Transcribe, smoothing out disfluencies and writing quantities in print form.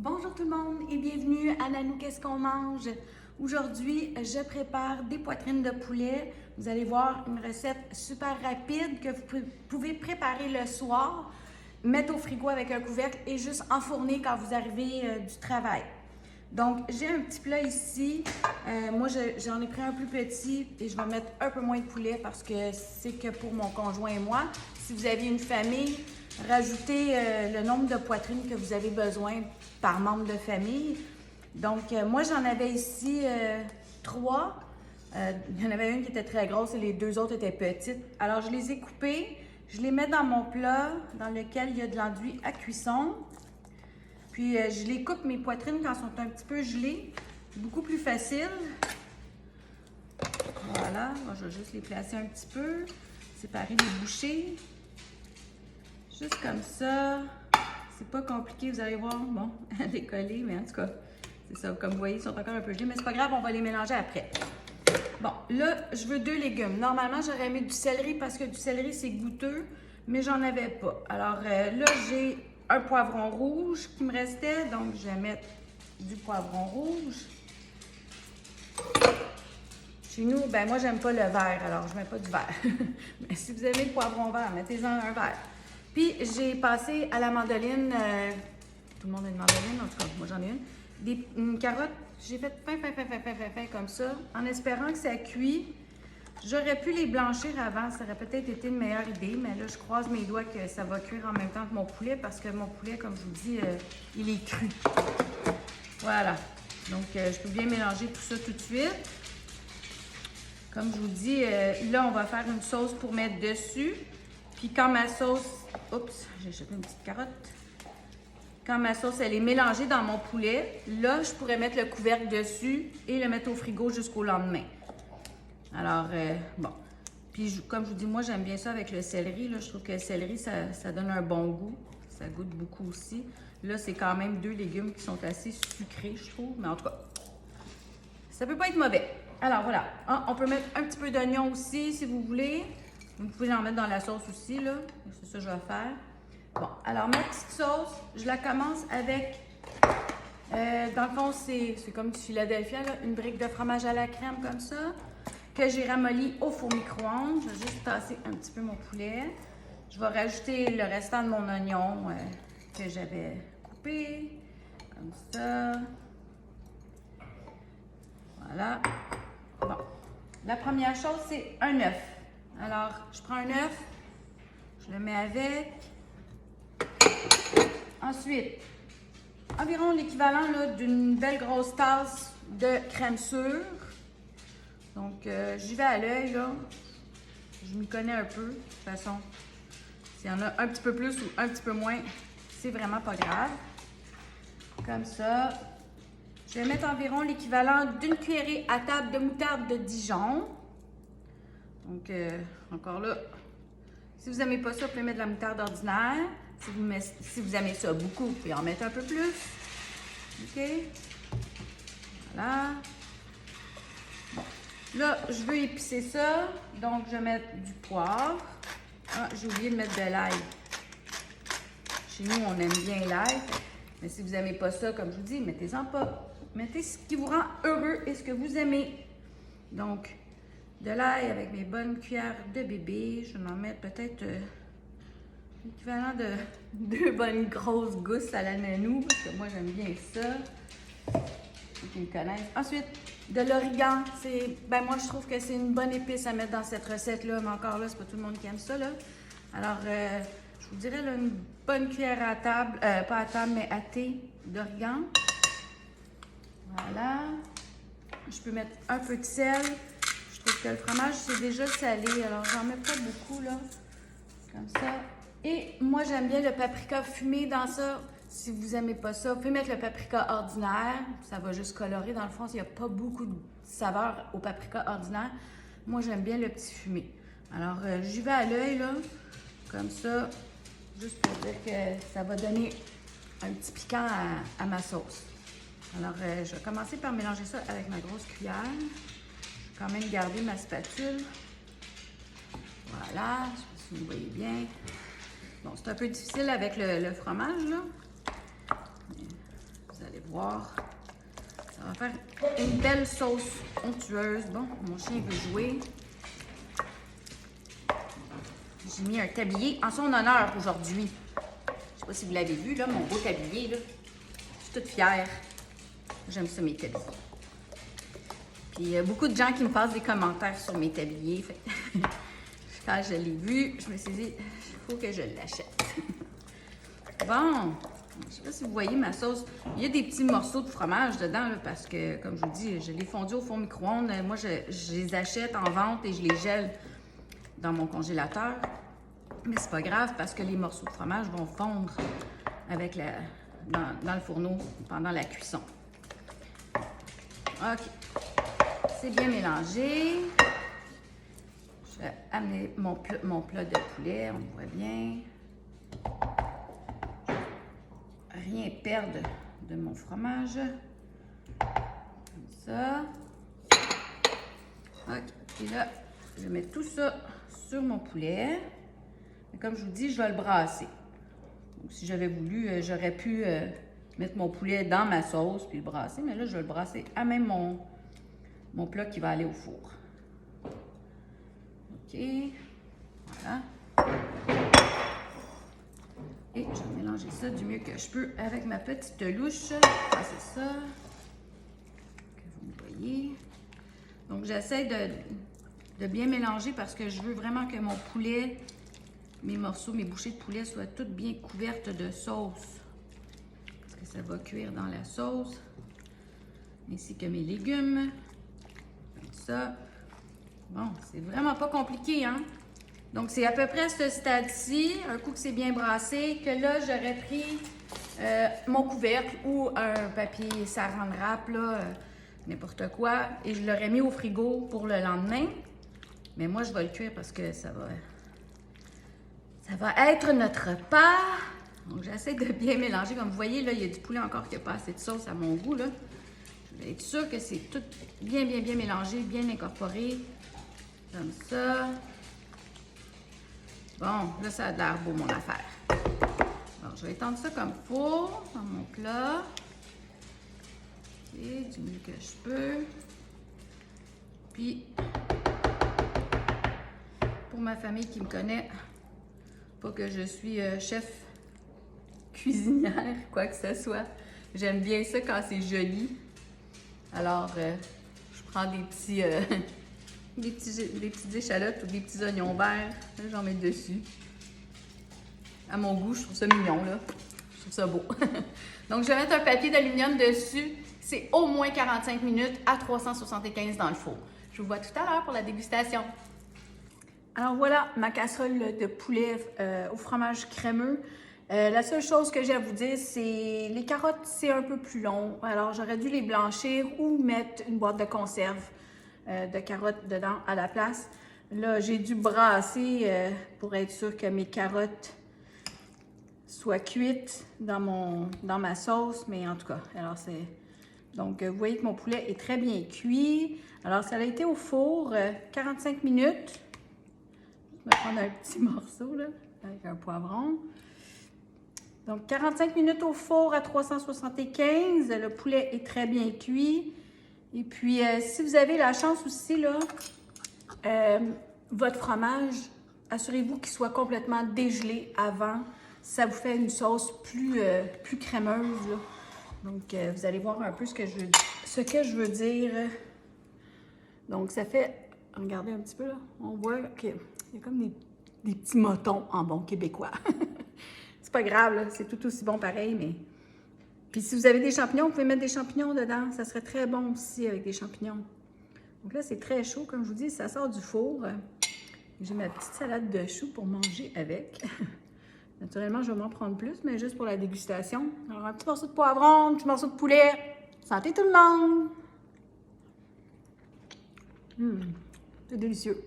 Bonjour tout le monde et bienvenue à Nanou Qu'est-ce qu'on mange? Aujourd'hui, je prépare des poitrines de poulet. Vous allez voir une recette super rapide que vous pouvez préparer le soir, mettre au frigo avec un couvercle et juste enfourner quand vous arrivez du travail. Donc, j'ai un petit plat ici. Moi, j'en ai pris un plus petit et je vais mettre un peu moins de poulet parce que c'est que pour mon conjoint et moi. Si vous avez une famille, rajoutez le nombre de poitrines que vous avez besoin par membre de famille. Donc, moi, j'en avais ici 3. Il y en avait une qui était très grosse et les 2 autres étaient petites. Alors, je les ai coupées. Je les mets dans mon plat dans lequel il y a de l'enduit à cuisson. Puis, je les coupe mes poitrines quand elles sont un petit peu gelées. Beaucoup plus facile. Voilà. Moi, je vais juste les placer un petit peu. Séparer les bouchées. Juste comme ça. C'est pas compliqué, vous allez voir. Bon, à décoller, mais en tout cas, c'est ça. Comme vous voyez, ils sont encore un peu gelés, mais c'est pas grave, on va les mélanger après. Bon, là, je veux 2 légumes. Normalement, j'aurais mis du céleri parce que du céleri, c'est goûteux, mais j'en avais pas. Alors là, j'ai un poivron rouge qui me restait, donc je vais mettre du poivron rouge. Chez nous, ben moi, j'aime pas le vert, alors je mets pas du vert. Mais si vous aimez le poivron vert, mettez-en un vert. Puis, j'ai passé à la mandoline, tout le monde a une mandoline, en tout cas, moi j'en ai une carotte. J'ai fait fin comme ça, en espérant que ça cuit. J'aurais pu les blanchir avant, ça aurait peut-être été une meilleure idée, mais là, je croise mes doigts que ça va cuire en même temps que mon poulet, parce que mon poulet, comme je vous dis, il est cru. Voilà. Donc, je peux bien mélanger tout ça tout de suite. Comme je vous dis, là, on va faire une sauce pour mettre dessus. Puis quand ma sauce... Oups, j'ai jeté une petite carotte. Quand ma sauce, elle est mélangée dans mon poulet, là, je pourrais mettre le couvercle dessus et le mettre au frigo jusqu'au lendemain. Alors, bon. Puis, comme je vous dis, moi, j'aime bien ça avec le céleri. Là, je trouve que le céleri, ça donne un bon goût. Ça goûte beaucoup aussi. Là, c'est quand même 2 légumes qui sont assez sucrés, je trouve. Mais en tout cas, ça peut pas être mauvais. Alors, voilà. Ah, on peut mettre un petit peu d'oignon aussi, si vous voulez. Vous pouvez en mettre dans la sauce aussi, là. C'est ça que je vais faire. Bon, alors ma petite sauce, je la commence avec, dans le fond, c'est comme du Philadelphia, là, une brique de fromage à la crème comme ça, que j'ai ramolli au four micro-ondes. Je vais juste tasser un petit peu mon poulet. Je vais rajouter le restant de mon oignon que j'avais coupé, comme ça. Voilà. Bon, la première chose, c'est un œuf. Alors, je prends un œuf, je le mets avec. Ensuite, environ l'équivalent d'une belle grosse tasse de crème sûre. Donc, j'y vais à l'œil, là. Je m'y connais un peu. De toute façon, s'il y en a un petit peu plus ou un petit peu moins, c'est vraiment pas grave. Comme ça. Je vais mettre environ l'équivalent d'une cuillerée à table de moutarde de Dijon. Donc, encore là, si vous n'aimez pas ça, vous pouvez mettre de la moutarde ordinaire. Si vous aimez ça beaucoup, vous pouvez en mettre un peu plus. OK? Voilà. Bon. Là, je veux épicer ça. Donc, je vais mettre du poivre. Ah, j'ai oublié de mettre de l'ail. Chez nous, on aime bien l'ail. Mais si vous n'aimez pas ça, comme je vous dis, mettez-en pas. Mettez ce qui vous rend heureux et ce que vous aimez. Donc, de l'ail avec mes bonnes cuillères de bébé. Je vais en mettre peut-être l'équivalent de 2 bonnes grosses gousses à la nanou, parce que moi, j'aime bien ça. Ceux qui me connaissent. Ensuite, de l'origan. Ben moi, je trouve que c'est une bonne épice à mettre dans cette recette-là, mais encore là, c'est pas tout le monde qui aime ça, là. Alors, je vous dirais là, une bonne cuillère à table, pas à table, mais à thé d'origan. Voilà. Je peux mettre un peu de sel. Je trouve que le fromage, c'est déjà salé, alors j'en mets pas beaucoup, là. Comme ça. Et moi, j'aime bien le paprika fumé dans ça. Si vous n'aimez pas ça, vous pouvez mettre le paprika ordinaire. Ça va juste colorer. Dans le fond, il n'y a pas beaucoup de saveur au paprika ordinaire. Moi, j'aime bien le petit fumé. Alors, j'y vais à l'œil, là. Comme ça. Juste pour dire que ça va donner un petit piquant à ma sauce. Alors, je vais commencer par mélanger ça avec ma grosse cuillère. Je vais quand même garder ma spatule. Voilà, je sais pas si vous voyez bien. Bon, c'est un peu difficile avec le fromage, là. Mais vous voir. Ça va faire une belle sauce onctueuse. Bon, mon chien veut jouer. J'ai mis un tablier en son honneur aujourd'hui. Je sais pas si vous l'avez vu, là, mon beau tablier, là. Je suis toute fière. J'aime ça, mes tabliers. Puis il y a beaucoup de gens qui me passent des commentaires sur mes tabliers. Fait quand je l'ai vu, je me suis dit, il faut que je l'achète. Bon, je ne sais pas si vous voyez ma sauce. Il y a des petits morceaux de fromage dedans, là, parce que, comme je vous dis, je l'ai fondu au four micro-ondes. Moi, je les achète en vente et je les gèle dans mon congélateur. Mais c'est pas grave parce que les morceaux de fromage vont fondre avec dans le fourneau pendant la cuisson. OK. C'est bien mélangé. Je vais amener mon plat de poulet, on voit bien. Rien perdre de mon fromage. Comme ça. OK. Et là, je vais mettre tout ça sur mon poulet. Et comme je vous dis, je vais le brasser. Donc, si j'avais voulu, j'aurais pu mettre mon poulet dans ma sauce puis le brasser. Mais là, je vais le brasser à même mon plat qui va aller au four. OK. Voilà. Et je vais mélanger ça du mieux que je peux avec ma petite louche. Ah, c'est ça. Que vous me voyez. Donc, j'essaie de bien mélanger parce que je veux vraiment que mon poulet, mes morceaux, mes bouchées de poulet soient toutes bien couvertes de sauce. Parce que ça va cuire dans la sauce. Ainsi que mes légumes. Comme ça. Bon, c'est vraiment pas compliqué, hein? Donc, c'est à peu près à ce stade-ci, un coup que c'est bien brassé, que là, j'aurais pris mon couvercle ou un papier saran wrap, là, n'importe quoi, et je l'aurais mis au frigo pour le lendemain. Mais moi, je vais le cuire parce que ça va être notre repas. Donc, j'essaie de bien mélanger. Comme vous voyez, là, il y a du poulet encore qui n'a pas assez de sauce à mon goût, là. Je vais être sûre que c'est tout bien mélangé, bien incorporé. Comme ça. Bon, là, ça a l'air beau, mon affaire. Alors, je vais étendre ça comme four dans mon plat. OK, du mieux que je peux. Puis, pour ma famille qui me connaît, pas que je suis chef cuisinière, quoi que ce soit. J'aime bien ça quand c'est joli. Alors, je prends des petites échalotes ou des petits oignons verts. J'en mets dessus. À mon goût, je trouve ça mignon, là. Je trouve ça beau. Donc, je vais mettre un papier d'aluminium dessus. C'est au moins 45 minutes à 375 dans le four. Je vous vois tout à l'heure pour la dégustation. Alors voilà, ma casserole de poulet au fromage crémeux. La seule chose que j'ai à vous dire, c'est les carottes, c'est un peu plus long. Alors, j'aurais dû les blanchir ou mettre une boîte de conserve de carottes dedans à la place. Là, j'ai dû brasser pour être sûr que mes carottes soient cuites dans ma sauce. Mais en tout cas, alors c'est... Donc, vous voyez que mon poulet est très bien cuit. Alors, ça a été au four 45 minutes. Je vais prendre un petit morceau, là, avec un poivron. Donc, 45 minutes au four à 375. Le poulet est très bien cuit. Et puis, si vous avez la chance aussi, là, votre fromage, assurez-vous qu'il soit complètement dégelé avant. Ça vous fait une sauce plus crémeuse, là. Donc, vous allez voir un peu ce que je veux dire. Donc, ça fait... Regardez un petit peu, là. On voit qu'il y a comme des petits motons en bon québécois. C'est pas grave, là. C'est tout aussi bon pareil, mais... Puis, si vous avez des champignons, vous pouvez mettre des champignons dedans. Ça serait très bon aussi avec des champignons. Donc là, c'est très chaud. Comme je vous dis, ça sort du four. J'ai ma petite salade de choux pour manger avec. Naturellement, je vais m'en prendre plus, mais juste pour la dégustation. Alors, un petit morceau de poivron, un petit morceau de poulet. Santé tout le monde! C'est délicieux.